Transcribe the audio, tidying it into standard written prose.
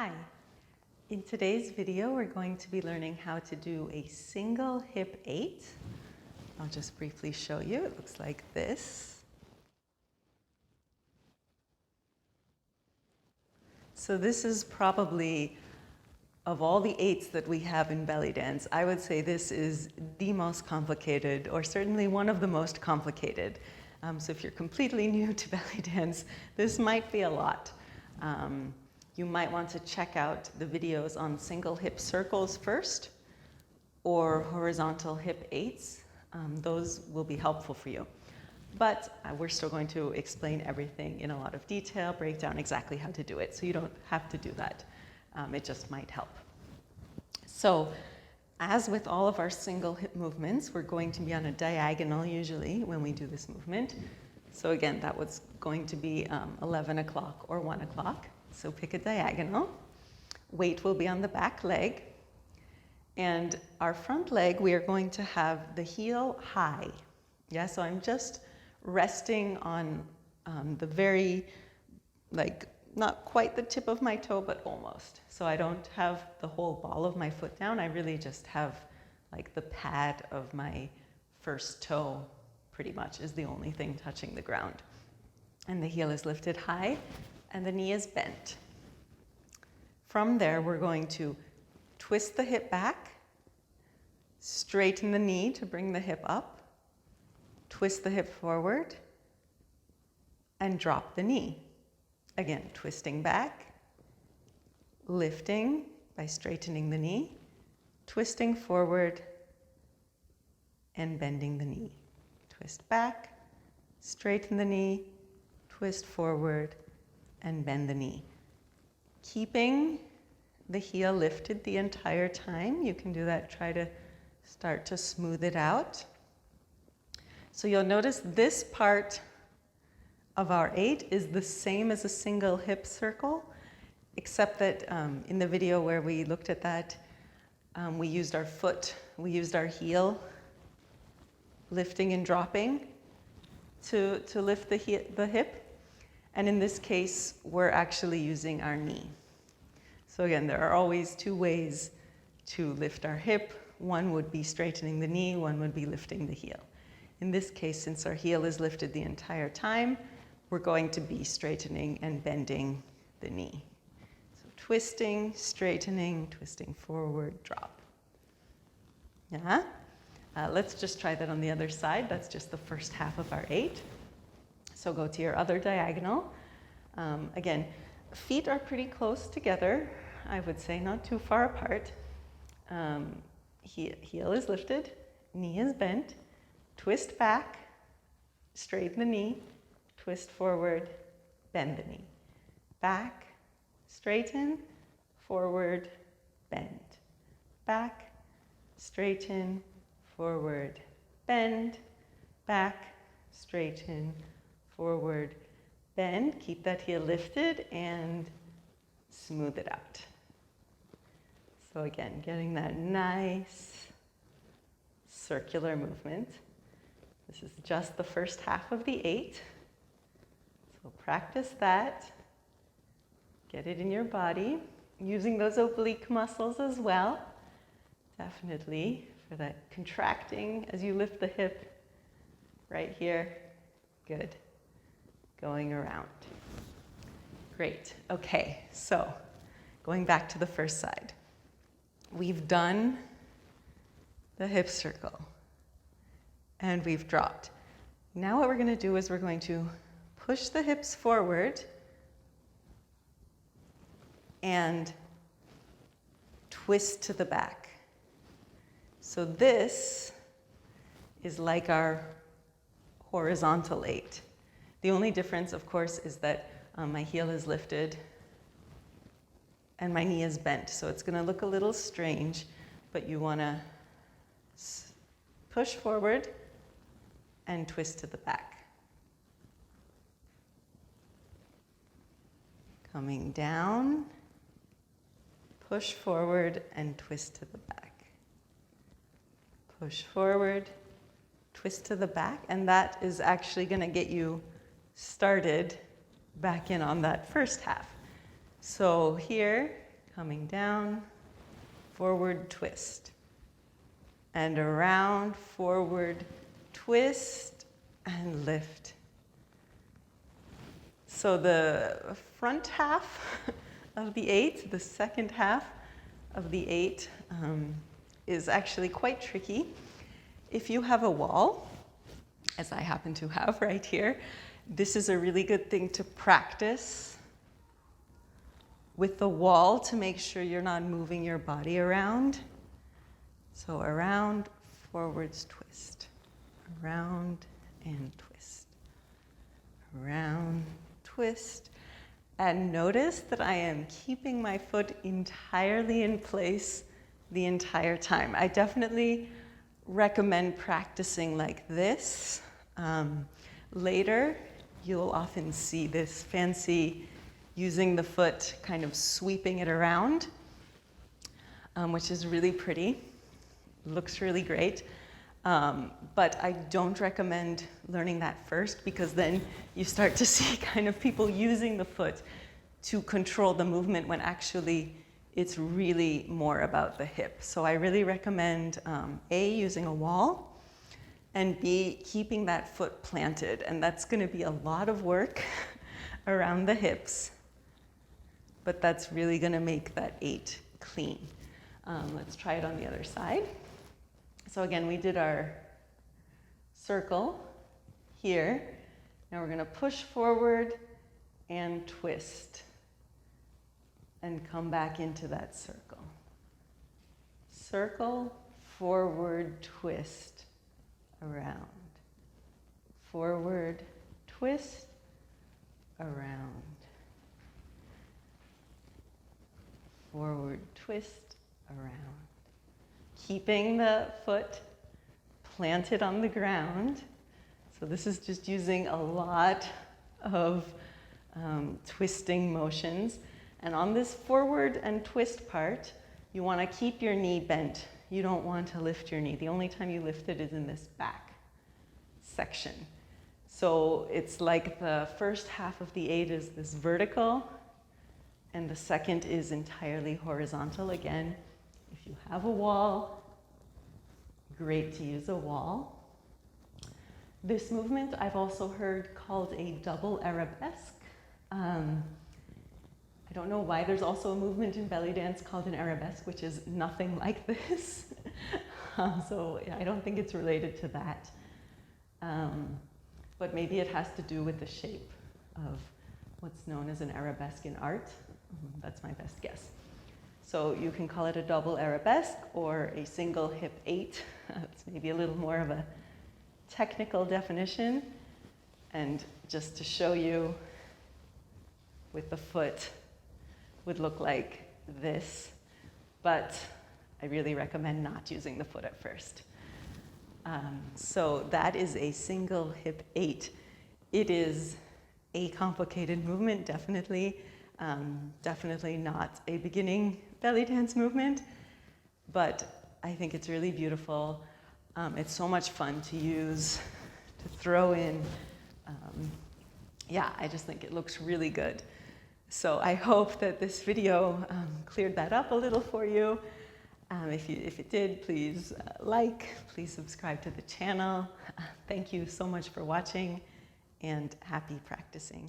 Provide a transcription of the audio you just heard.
Hi. In today's video, we're going to be learning how to do a single hip 8. I'll just briefly show you. It looks like this. So this is probably, of all the 8s that we have in Bellydance, I would say this is the most complicated, or certainly one of the most complicated. So if you're completely new to Bellydance, this might be a lot. You might want to check out the videos on single hip circles first, or horizontal hip 8s. Those will be helpful for you. But we're still going to explain everything in a lot of detail, break down exactly how to do it, so you don't have to do that. It just might help. So, as with all of our single hip movements, we're going to be on a diagonal usually when we do this movement. So again, that was going to be 11 o'clock or 1 o'clock. So pick a diagonal. Weight will be on the back leg. And our front leg, we are going to have the heel high. Yeah, so I'm just resting on the very, not quite the tip of my toe, but almost. So I don't have the whole ball of my foot down. I really just have like the pad of my first toe, pretty much, is the only thing touching the ground. And the heel is lifted high, and the knee is bent. From there, we're going to twist the hip back, straighten the knee to bring the hip up, twist the hip forward, and drop the knee. Again, twisting back, lifting by straightening the knee, twisting forward, and bending the knee. Twist back, straighten the knee, twist forward, and bend the knee. Keeping the heel lifted the entire time. You can do that, try to start to smooth it out. So you'll notice this part of our 8 is the same as a single hip circle, except that in the video where we looked at that, we used our foot, we used our heel, lifting and dropping to lift the hip. And in this case, we're actually using our knee. So again, there are always two ways to lift our hip. One would be straightening the knee, one would be lifting the heel. In this case, since our heel is lifted the entire time, we're going to be straightening and bending the knee. So twisting, straightening, twisting forward, drop. Yeah? Let's just try that on the other side. That's just the first half of our 8. So go to your other diagonal. Again, feet are pretty close together, I would say, not too far apart. Heel is lifted, knee is bent, twist back, straighten the knee, twist forward, bend the knee. Back, straighten, forward, bend. Back, straighten, forward, bend. Back, straighten, forward, bend. Keep that heel lifted and smooth it out. So again, getting that nice circular movement. This is just the first half of the 8. So practice that. Get it in your body. Using those oblique muscles as well. Definitely for that contracting as you lift the hip right here. Good. Going around. Great. Okay, so going back to the first side. We've done the hip circle and we've dropped. Now what we're going to do is we're going to push the hips forward and twist to the back. So this is like our horizontal 8. The only difference, of course, is that my heel is lifted and my knee is bent. So it's going to look a little strange, but you want to push forward and twist to the back. Coming down, push forward and twist to the back. Push forward, twist to the back, and that is actually going to get you started back in on that first half. So here, coming down, forward twist, and around, forward twist, and lift. So the front half of the 8, the second half of the 8, is actually quite tricky. If you have a wall, as I happen to have right here, this is a really good thing to practice with the wall to make sure you're not moving your body around. So around, forwards, twist, around and twist, around, twist. And notice that I am keeping my foot entirely in place the entire time. I definitely recommend practicing like this. Later, you'll often see this fancy using the foot, kind of sweeping it around, which is really pretty. Looks really great. But I don't recommend learning that first, because then you start to see kind of people using the foot to control the movement when actually it's really more about the hip. So I really recommend A, using a wall, and B, keeping that foot planted. And that's going to be a lot of work around the hips, but that's really going to make that 8 clean. Let's try it on the other side. So again, we did our circle here. Now we're going to push forward and twist and come back into that circle. Circle, forward, twist, around. Forward, twist, around. Forward, twist, around. Keeping the foot planted on the ground. So this is just using a lot of twisting motions. And on this forward and twist part, you want to keep your knee bent. You don't want to lift your knee. The only time you lift it is in this back section. So it's like the first half of the 8 is this vertical, and the second is entirely horizontal. Again, if you have a wall, great to use a wall. This movement I've also heard called a double arabesque. I don't know why there's also a movement in belly dance called an arabesque, which is nothing like this. So I don't think it's related to that. But maybe it has to do with the shape of what's known as an arabesque in art. That's my best guess. So you can call it a double arabesque or a single hip 8. It's maybe a little more of a technical definition. And just to show you, with the foot, would look like this, but I really recommend not using the foot at first. So that is a single hip 8. It is a complicated movement, definitely. Definitely not a beginning belly dance movement, but I think it's really beautiful. It's so much fun to use, to throw in. Yeah, I just think it looks really good. So I hope that this video cleared that up a little for you. If it did, please please subscribe to the channel. Thank you so much for watching, and happy practicing.